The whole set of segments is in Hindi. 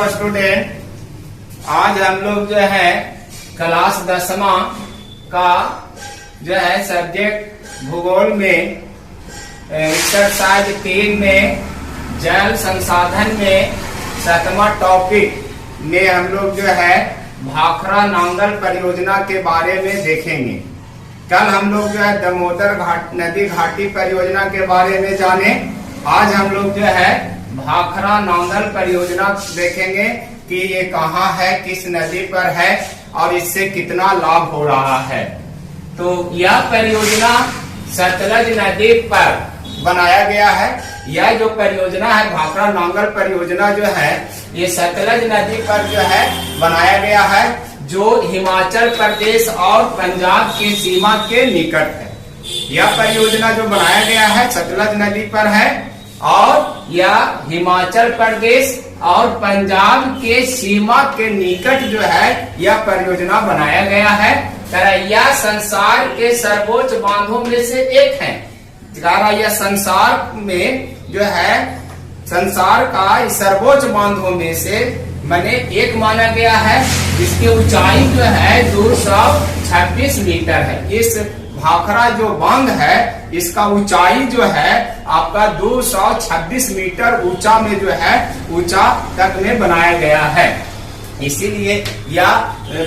स्टूडेंट, आज हम लोग जो है क्लास 10वां का जो है सब्जेक्ट भूगोल में एक्सरसाइज 3 में जल संसाधन में 7वां टॉपिक में हम लोग जो है भाखड़ा नांगल परियोजना के बारे में देखेंगे। कल हम लोग जो है दामोदर नदी घाटी परियोजना के बारे में जाने। आज हम लोग जो है भाखड़ा नांगल परियोजना देखेंगे कि ये कहाँ है, किस नदी पर है और इससे कितना लाभ हो रहा है। तो यह परियोजना सतलज नदी पर बनाया गया है। यह जो परियोजना है भाखड़ा नांगल परियोजना जो है ये सतलज नदी पर जो है बनाया गया है, जो हिमाचल प्रदेश और पंजाब की सीमा के निकट है। यह परियोजना जो बनाया गया है सतलज नदी पर है और यह हिमाचल प्रदेश और पंजाब के सीमा के निकट जो है यह परियोजना बनाया गया है। यह संसार के सर्वोच्च बांधों में से एक है। यह संसार में जो है संसार का सर्वोच्च बांधों में से मैंने एक माना गया है, जिसकी ऊंचाई जो है 226 मीटर है। इस भाखड़ा जो बांध है इसका ऊंचाई जो है आपका 226 मीटर ऊंचा में जो है ऊंचा तक में बनाया गया है। इसीलिए यह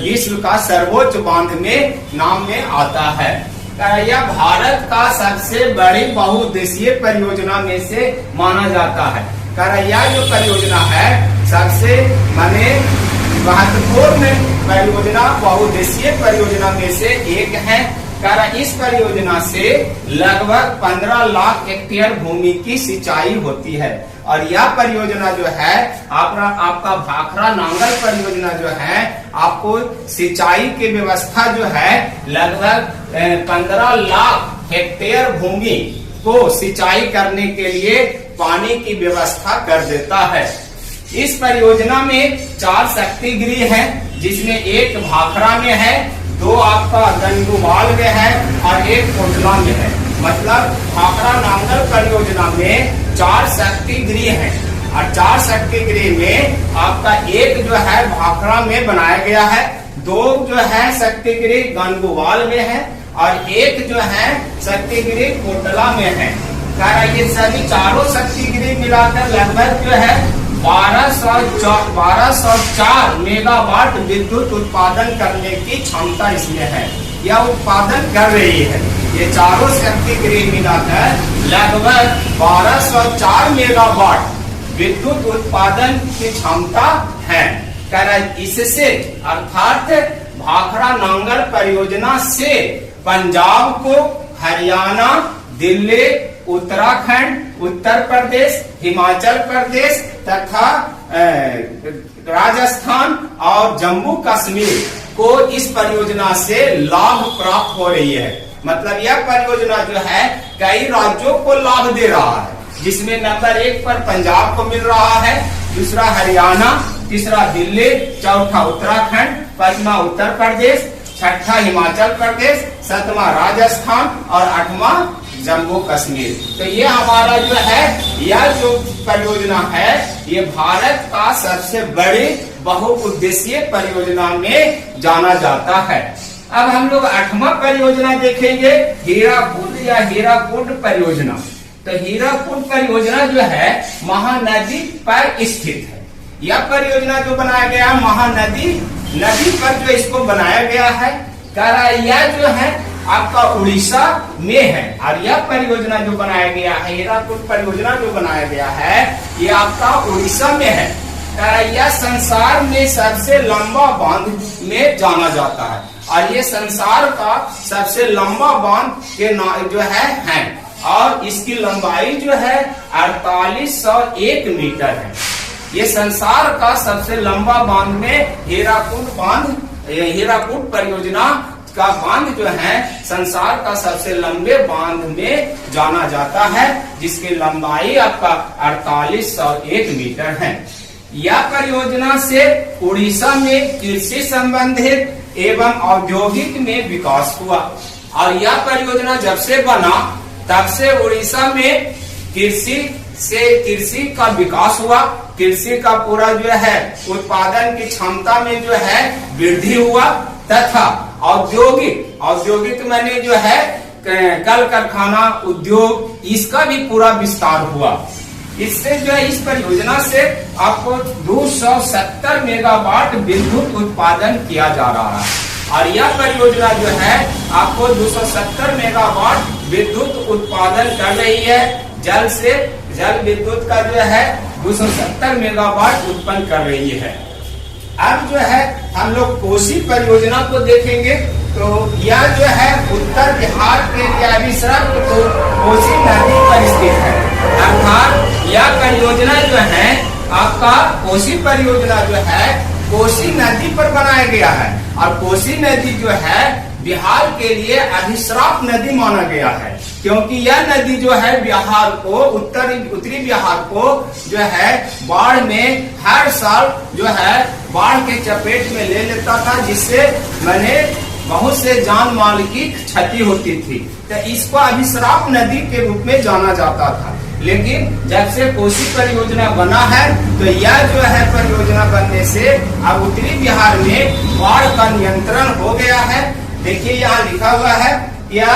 विश्व का सर्वोच्च बांध में नाम में आता है। यह भारत का सबसे बड़ी बहुउद्देशीय परियोजना में से माना जाता है। यह जो परियोजना है सबसे महत्वपूर्ण परियोजना बहुउद्देशीय परियोजना में से एक है। इस परियोजना से लगभग 15 लाख हेक्टेयर भूमि की सिंचाई होती है। और यह परियोजना जो है आपका भाखड़ा नांगल परियोजना जो है आपको सिंचाई की व्यवस्था जो है लगभग 15 लाख हेक्टेयर भूमि को सिंचाई करने के लिए पानी की व्यवस्था कर देता है। इस परियोजना में 4 शक्ति गृह है, जिसमें एक भाखड़ा में है, 2 आपका गंगूबाल में है और 1 कोटला में है। मतलब भाखड़ा नांगल परियोजना में 4 शक्ति गृह है और 4 शक्ति गृह में आपका एक जो है भाखड़ा में बनाया गया है, 2 जो है शक्ति गृह गंगूबाल में है और 1 जो है शक्ति गृह कोटला में है। ये सभी चारों शक्ति गृह मिलाकर लगभग जो है 1204 मेगावाट विद्युत उत्पादन करने की क्षमता इसमें है। यह उत्पादन कर रही है। ये चारों शक्ति गृह मिलाकर लगभग 1204 मेगावाट विद्युत उत्पादन की क्षमता है। इससे अर्थात भाखड़ा नांगल परियोजना से पंजाब को हरियाणा, दिल्ली, उत्तराखंड, उत्तर प्रदेश, हिमाचल प्रदेश तथा राजस्थान और जम्मू कश्मीर को इस परियोजना से लाभ प्राप्त हो रही है। मतलब यह परियोजना जो है कई राज्यों को लाभ दे रहा है, जिसमें नंबर 1 पर पंजाब को मिल रहा है, दूसरा हरियाणा, तीसरा दिल्ली, चौथा उत्तराखंड, 5वां उत्तर प्रदेश, 6वां हिमाचल प्रदेश, 7वां राजस्थान और 8वां जम्मू कश्मीर। तो ये हमारा जो है यह जो परियोजना है ये भारत का सबसे बड़ी बहुउद्देशीय परियोजना में जाना जाता है। अब हम लोग 8वां परियोजना देखेंगे, हीराकुंड या हीराकुंड परियोजना। तो हीराकुंड परियोजना जो है महानदी पर स्थित है। यह परियोजना जो बनाया गया महानदी पर जो इसको बनाया गया है, यह जो है आपका उड़ीसा में है। और यह परियोजना जो बनाया गया है हीराकुंड परियोजना जो बनाया गया है ये आपका उड़ीसा में है। यह संसार में सबसे लंबा बांध में जाना जाता है और ये संसार का सबसे लंबा बांध के जो है और इसकी लंबाई जो है 4801 मीटर है। ये संसार का सबसे लंबा बांध में हीराकुंड परियोजना का बांध जो है संसार का सबसे लंबे बांध में जाना जाता है, जिसकी लंबाई आपका 4801 मीटर है। यह परियोजना से उड़ीसा में कृषि संबंधित एवं औद्योगिक में विकास हुआ और यह परियोजना जब से बना तब से उड़ीसा में कृषि से कृषि का विकास हुआ, कृषि का पूरा जो है उत्पादन की क्षमता में जो है वृद्धि हुआ, तथा औद्योगिक माने जो है कल कारखाना उद्योग, इसका भी पूरा विस्तार हुआ। इससे जो है इस परियोजना से आपको 270 मेगावाट विद्युत उत्पादन किया जा रहा है। और यह परियोजना जो है आपको 270 मेगावाट विद्युत उत्पादन कर रही है। जल विद्युत का जो है 270 मेगावाट उत्पन्न कर रही है। अब जो है हम लोग कोसी परियोजना को देखेंगे। तो यह जो है उत्तर बिहार के अभिसरण तो कोसी नदी पर स्थित है। अर्थात यह परियोजना जो है आपका कोसी परियोजना जो है कोसी नदी पर बनाया गया है। और कोसी नदी जो है बिहार के लिए अभिश्राप नदी माना गया है, क्योंकि यह नदी जो है बिहार को उत्तरी बिहार को जो है बाढ़ में हर साल जो है बाढ़ के चपेट में ले लेता था, जिससे मैंने बहुत से जान माल की क्षति होती थी। तो इसको अभिश्राप नदी के रूप में जाना जाता था। लेकिन जब से कोसी परियोजना बना है तो यह जो है परियोजना बनने से अब उत्तरी बिहार में बाढ़ का नियंत्रण हो गया है। देखिए यहाँ लिखा हुआ है, यह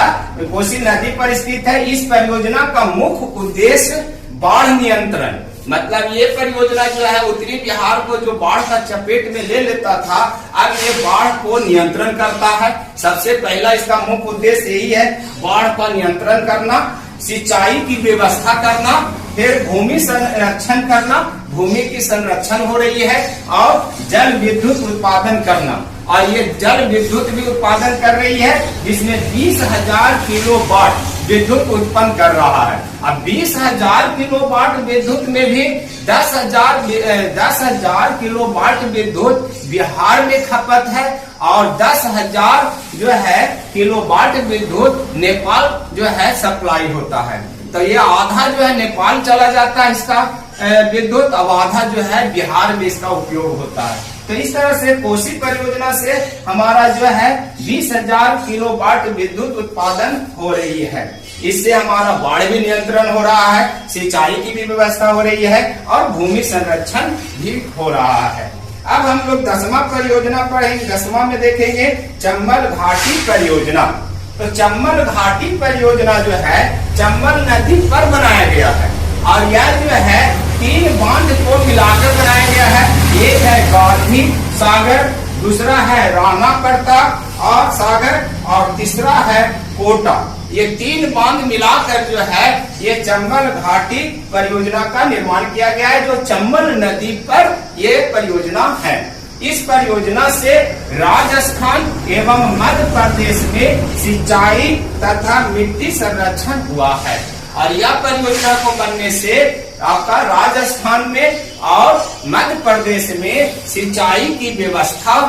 कोसी नदी पर स्थित है। इस परियोजना का मुख्य उद्देश्य बाढ़ नियंत्रण, मतलब ये परियोजना जो है उत्तरी बिहार को जो बाढ़ का चपेट में ले लेता था, अब ये बाढ़ को नियंत्रण करता है। सबसे पहला इसका मुख्य उद्देश्य यही है, बाढ़ का नियंत्रण करना, सिंचाई की व्यवस्था करना, फिर भूमि संरक्षण करना, भूमि की संरक्षण हो रही है, और जल विद्युत उत्पादन करना। और ये जल विद्युत भी उत्पादन कर रही है, जिसमें 20,000 किलोवाट विद्युत उत्पन्न कर रहा है। अब 20,000 किलोवाट विद्युत में भी 10,000 किलोवाट विद्युत बिहार में खपत है, और 10,000 जो है किलोवाट विद्युत नेपाल जो है सप्लाई होता है। तो ये आधा जो है नेपाल चला जाता है इसका विद्युत, अब आधा जो है बिहार में इसका उपयोग होता है। तो इस तरह से कोसी परियोजना से हमारा जो है 20,000 किलोवाट विद्युत उत्पादन हो रही है। इससे हमारा बाढ़ भी नियंत्रण हो रहा है, सिंचाई की भी व्यवस्था हो रही है, और भूमि संरक्षण भी हो रहा है। अब हम लोग 10वां परियोजना पढ़ेंगे। 10वां में देखेंगे चंबल घाटी परियोजना। तो चंबल घाटी परियोजना जो है चंबल नदी पर बनाया गया है, और यह जो है 3 बांध को मिलाकर बनाया गया है। एक है गांधी सागर, दूसरा है राणा प्रताप और सागर, और तीसरा है कोटा। ये 3 बांध मिलाकर जो है ये चंबल घाटी परियोजना का निर्माण किया गया है, जो चंबल नदी पर ये परियोजना है। इस परियोजना से राजस्थान एवं मध्य प्रदेश में सिंचाई तथा मिट्टी संरक्षण हुआ है। और यह परियोजना को बनने से आपका राजस्थान में और मध्य प्रदेश में सिंचाई की व्यवस्था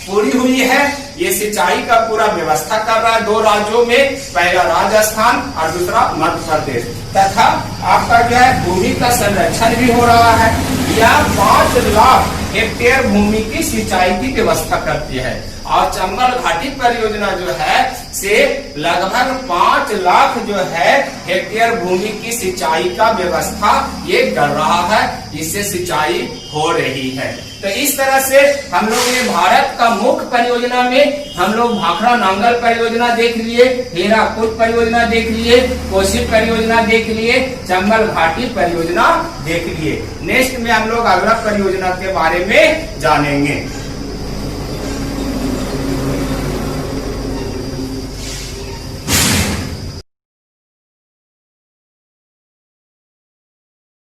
पूरी हुई है। ये सिंचाई का पूरा व्यवस्था कर रहा है 2 राज्यों में, पहला राजस्थान और दूसरा मध्य प्रदेश, तथा आपका जो है भूमि का संरक्षण भी हो रहा है। यह 5 लाख हेक्टेयर भूमि की सिंचाई की व्यवस्था करती है। और चंबल घाटी परियोजना जो है से लगभग 5 लाख जो है हेक्टेयर भूमि की सिंचाई का व्यवस्था ये कर रहा है, इससे सिंचाई हो रही है। तो इस तरह से हम लोग ये भारत का मुख्य परियोजना में हम लोग भाखड़ा नांगल परियोजना देख लिए, हीराकुद परियोजना देख लिए, कोसी परियोजना देख लिए, चंबल घाटी परियोजना देख लिए। नेक्स्ट में हम लोग अगला परियोजना के बारे में जानेंगे।